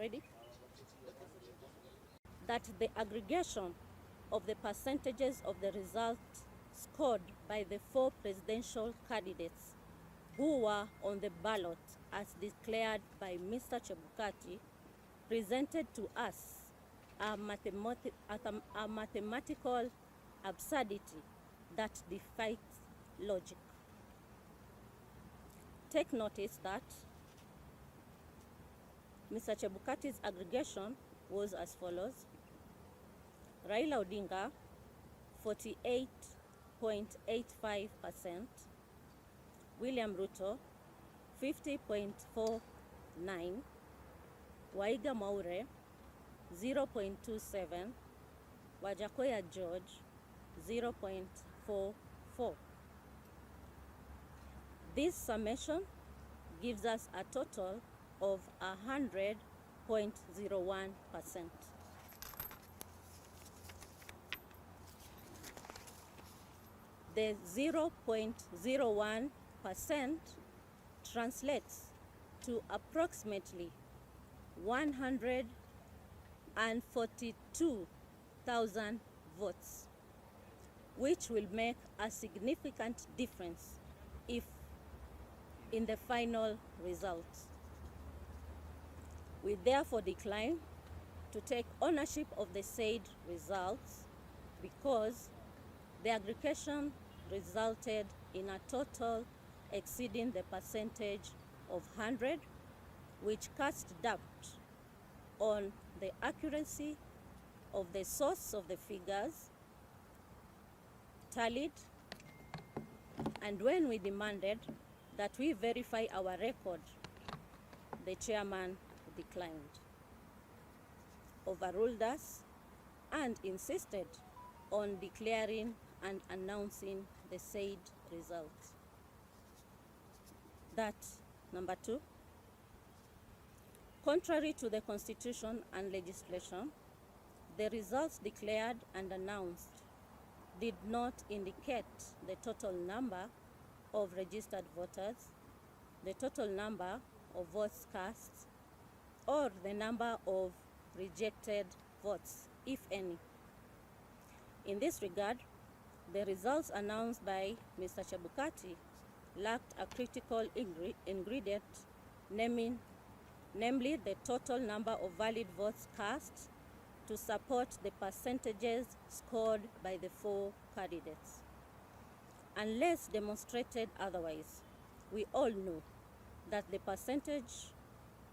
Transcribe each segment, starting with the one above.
Ready? That the aggregation of the percentages of the results scored by the 4 presidential candidates who were on the ballot as declared by Mr. Chebukati presented to us a mathematical absurdity that defies logic. Take notice that Mr. Chebukati's aggregation was as follows: Raila Odinga 48.85%, William Ruto 50.49, Waiga Maure 0.27, Wajakoya George 0.44. This summation gives us a total of 100.01%. The 0.01% translates to approximately 142,000 votes, which will make a significant difference in the final results. We therefore decline to take ownership of the said results because the aggregation resulted in a total exceeding the percentage of 100, which cast doubt on the accuracy of the source of the figures tallied, and when we demanded that we verify our record, the chairman declined, overruled us, and insisted on declaring and announcing the said results. That, number 2, contrary to the Constitution and legislation, the results declared and announced did not indicate the total number of registered voters, the total number of votes cast, or the number of rejected votes, if any. In this regard, the results announced by Mr. Chebukati lacked a critical ingredient, namely the total number of valid votes cast to support the percentages scored by the 4 candidates. Unless demonstrated otherwise, we all know that the percentage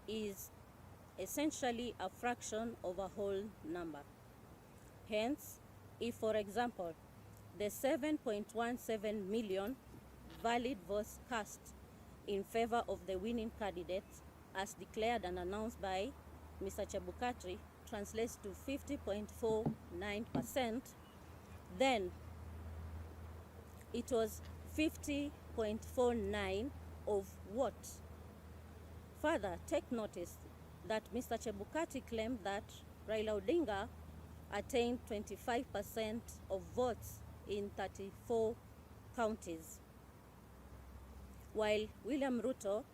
is essentially a fraction of a whole number. Hence, if, for example, the 7.17 million valid votes cast in favor of the winning candidate, as declared and announced by Mr. Chebukati, translates to 50.49%, then it was 50.49 of what? Further, take notice that Mr. Chebukati claimed that Raila Odinga attained 25% of votes in 34 counties, while William Ruto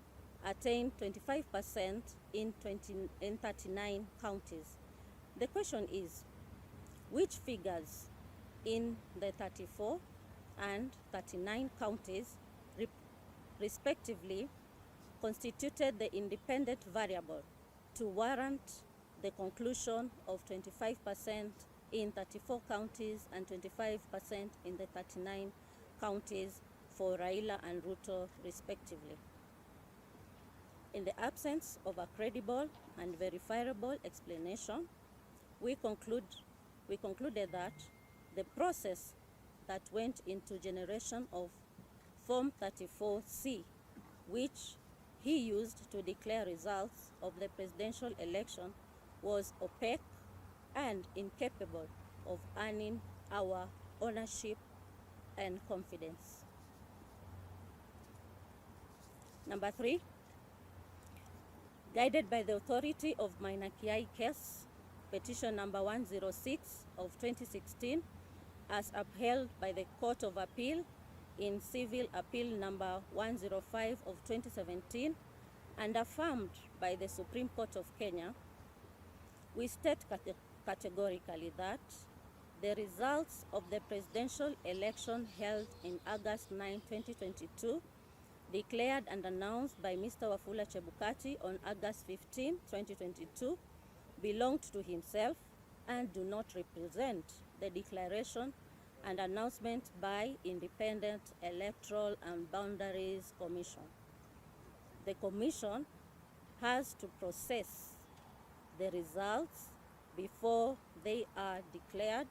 attained 25% in 39 counties. The question is, which figures in the 34 and 39 counties respectively constituted the independent variable to warrant the conclusion of 25% in 34 counties and 25% in the 39 counties for Raila and Ruto respectively? In the absence of a credible and verifiable explanation, we concluded that the process that went into generation of Form 34C, which he used to declare results of the presidential election, was opaque and incapable of earning our ownership and confidence. Number 3, guided by the authority of Minor Kiai case, petition number 106 of 2016, as upheld by the Court of Appeal in Civil Appeal number 105 of 2017, and affirmed by the Supreme Court of Kenya, we state categorically that the results of the presidential election held in August 9, 2022, declared and announced by Mr. Wafula Chebukati on August 15, 2022, belonged to himself and do not represent the declaration and announcement by Independent Electoral and Boundaries Commission. The Commission has to process the results before they are declared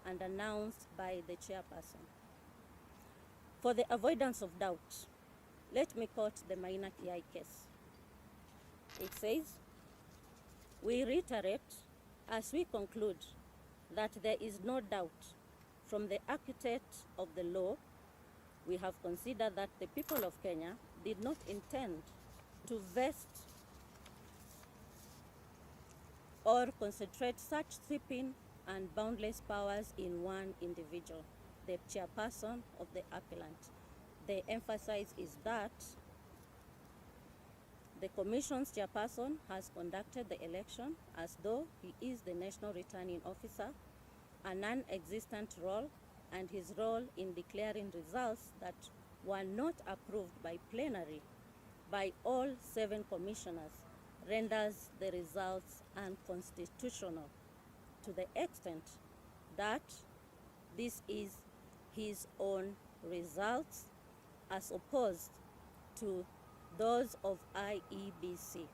and announced by the chairperson. For the avoidance of doubt, let me quote the Maina Kiai case. It says, "We reiterate as we conclude that there is no doubt from the architect of the law, we have considered that the people of Kenya did not intend to vest or concentrate such sweeping and boundless powers in one individual, the chairperson of the appellant. The emphasis is that the Commission's chairperson has conducted the election as though he is the National Returning Officer, a non-existent role, and his role in declaring results that were not approved by plenary by all 7 commissioners renders the results unconstitutional to the extent that this is his own results as opposed to those of IEBC.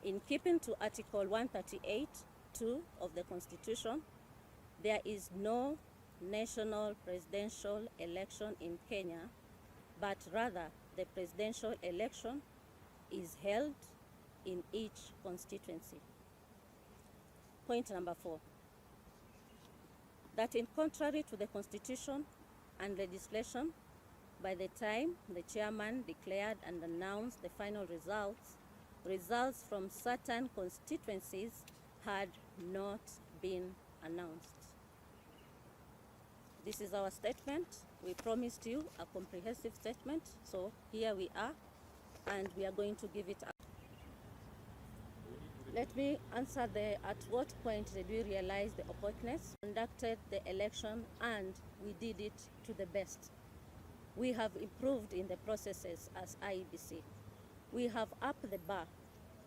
In keeping to Article 138(2) of the Constitution, there is no national presidential election in Kenya, but rather the presidential election is held in each constituency. Point number 4, that in contrary to the Constitution and legislation, by the time the chairman declared and announced the final results from certain constituencies had not been announced. This is our statement. We promised you a comprehensive statement, so here we are, and we are going to give it up. Let me answer at what point did we realize the opaqueness? Conducted the election and we did it to the best. We have improved in the processes as IEBC. We have upped the bar.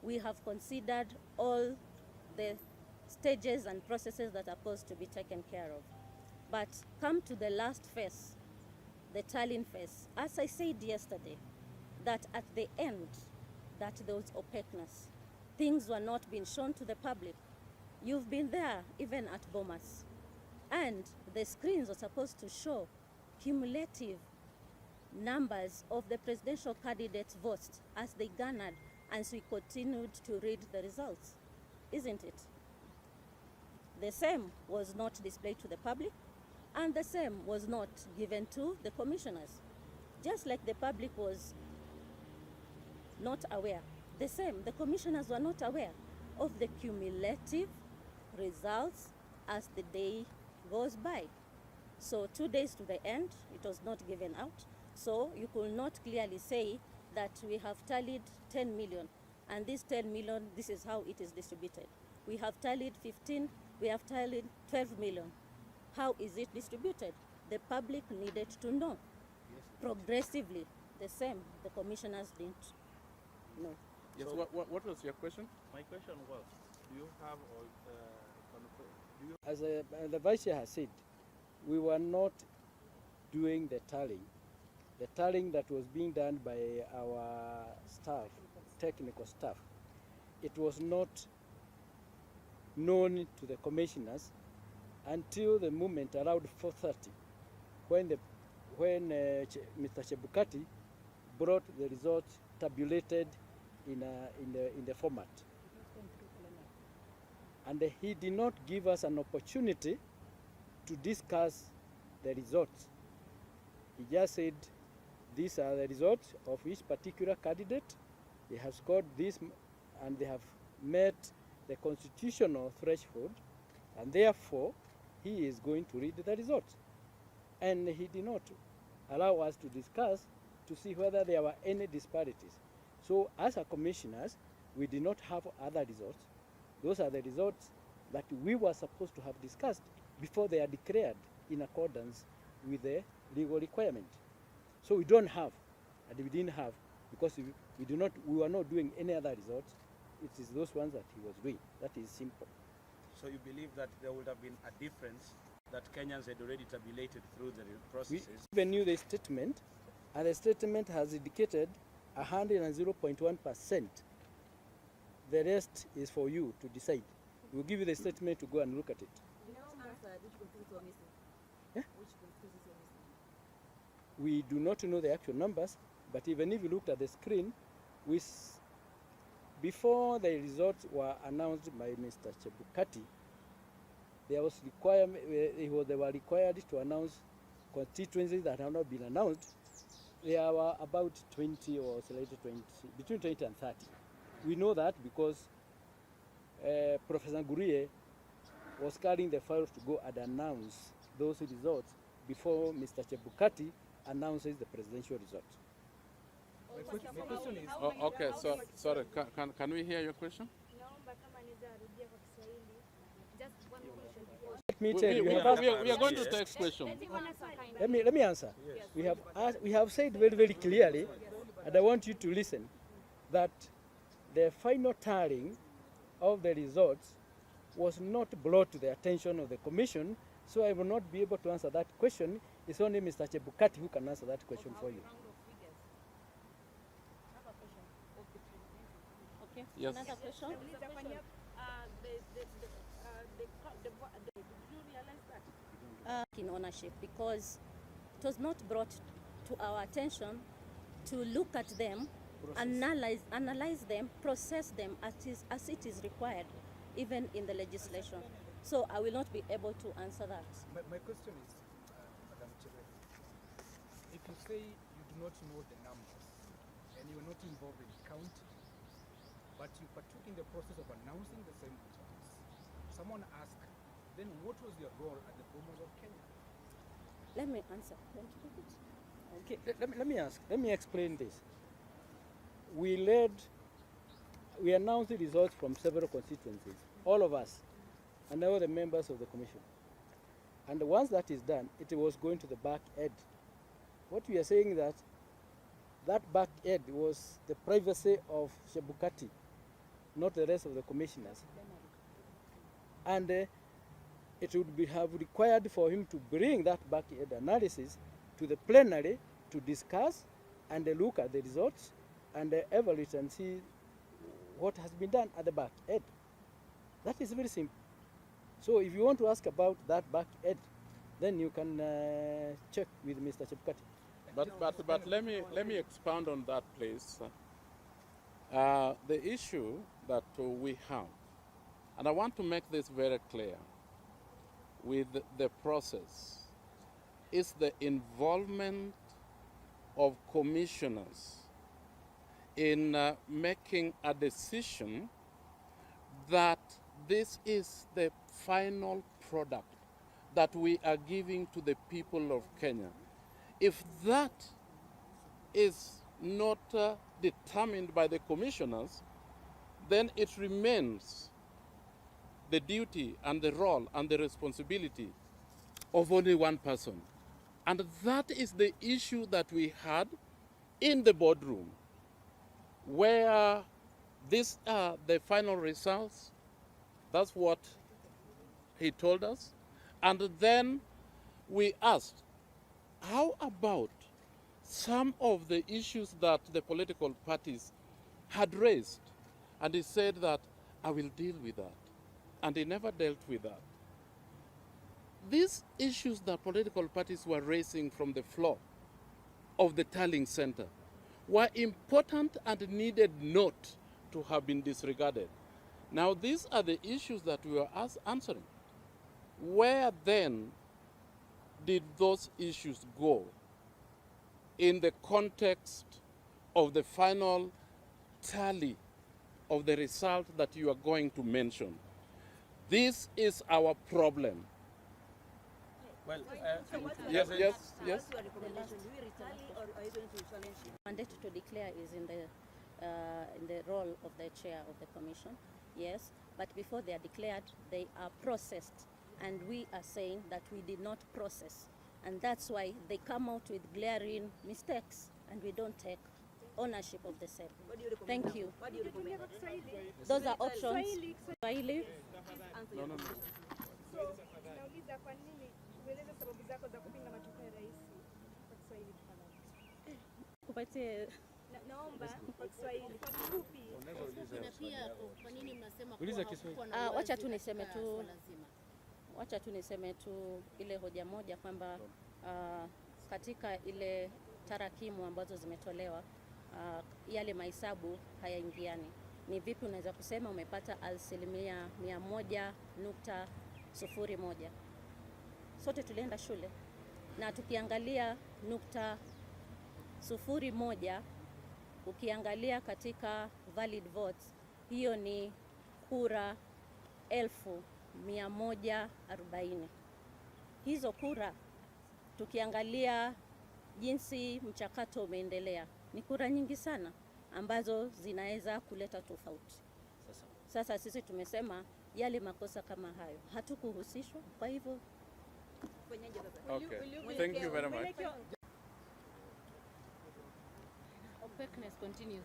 We have considered all the stages and processes that are supposed to be taken care of. But come to the last phase, the tallying phase. As I said yesterday, that at the end, that there was opaqueness. Things were not being shown to the public. You've been there even at Bomas. And the screens are supposed to show cumulative numbers of the presidential candidates' votes as they garnered, and so we continued to read the results, isn't it? The same was not displayed to the public, and the same was not given to the commissioners. Just like the public was not aware, the same, the commissioners were not aware of the cumulative results as the day goes by. So 2 days to the end, it was not given out. So you could not clearly say that we have tallied 10 million, and this 10 million, this is how it is distributed. We have tallied 15, we have tallied 12 million. How is it distributed? The public needed to know. Progressively, the same, the commissioners didn't know. Yes, so what was your question? My question was, do you have all as the Vice Chair has said, we were not doing the tallying. The tallying that was being done by our staff, technical staff, it was not known to the commissioners until the moment around 4:30, when Mr. Chebukati brought the results tabulated in the format. And he did not give us an opportunity to discuss the results. He just said, these are the results of each particular candidate. They have scored this and they have met the constitutional threshold, and therefore he is going to read the results. And he did not allow us to discuss to see whether there were any disparities. So as a commissioners, we did not have other results Those are the results that we were supposed to have discussed before they are declared in accordance with the legal requirement. So we don't have, and we didn't have, because we were not doing any other results. It is those ones that he was doing. That is simple. So you believe that there would have been a difference that Kenyans had already tabulated through the processes? We even knew the statement, and the statement has indicated 100.1%. The rest is for you to decide. We'll give you the statement to go and look at it. Yeah? We do not know the actual numbers, but even if you looked at the screen, before the results were announced by Mr. Chebukati, they were required to announce constituencies that have not been announced. There were about 20 or slightly 20, between 20 and 30. We know that because Professor Ngurie was carrying the files to go and announce those results before Mr. Chebukati announces the presidential results. My question is... Oh, okay, so, sorry, can we hear your question? Let me tell you, we are going to text question. Let me answer. Yes. We have said very, very clearly, and I want you to listen, that the final tallying of the results was not brought to the attention of the commission, so I will not be able to answer that question. It's only Mr. Chebukati who can answer that question for you. Okay. Yes. Another question? Did you realize that? In ownership, because it was not brought to our attention to look at them, analyze them, process them as it is required, even in the legislation. So I will not be able to answer that. My question is, Madam Chere, if you say you do not know the numbers and you are not involved in counting, but you partook in the process of announcing the same results, someone asked, then what was your role at the Bomas of Kenya? Let me answer. Okay, let me explain this. We announced the results from several constituencies, all of us, and all the members of the commission. And once that is done, it was going to the back end. What we are saying that back end was the privacy of Chebukati, not the rest of the commissioners. And it would have required for him to bring that back end analysis to the plenary to discuss and look at the results and evaluate and see what has been done at the back end. That is very simple. So if you want to ask about that back end, then you can check with Mr. Chebukati. But let me expound on that, please. The issue that we have, and I want to make this very clear, with the process, is the involvement of commissioners in making a decision that this is the final product that we are giving to the people of Kenya. If that is not determined by the commissioners, then it remains the duty and the role and the responsibility of only one person. And that is the issue that we had in the boardroom, where these are the final results. That's what he told us. And then we asked, how about some of the issues that the political parties had raised? And he said that, I will deal with that. And he never dealt with that. These issues that political parties were raising from the floor of the tallying center were important and needed not to have been disregarded. Now, these are the issues that we were answering. Where then did those issues go in the context of the final tally of the result that you are going to mention? This is our problem. Well, Yes. Mandate to declare is in the role of the chair of the commission. Yes, but before they are declared, they are processed. And we are saying that we did not process. And that's why they come out with glaring mistakes, and we don't take ownership of the same. Thank you. Those are options. Swahili. No. So, nauliza kwa nini ueleze sababu zako za kupinga matokeo ya rais kwa Kiswahili tafadhali. Kupatie Naomba kwa Kiswahili kwa kifupi. Na pia kwa nini mnasema Uliza kwa Kiswahili. wacha tu niseme tu wacha tu niseme tu ile hoja moja kwamba katika ile tarakimu ambazo zimetolewa yale mahesabu hayaingiani. Ni vipi unaweza kusema umepata 100.01? Sote tulienda shule na tukiangalia 0.01, ukiangalia katika valid votes, hiyo ni kura 1140. Hizo kura tukiangalia jinsi mchakato umeendelea, ni kura nyingi sana ambazo zinaweza kuleta tofauti. Sasa sisi tumesema yale makosa kama hayo hatukuhusishwa, kwa hivyo Okay. Thank you very much. Opaqueness continues.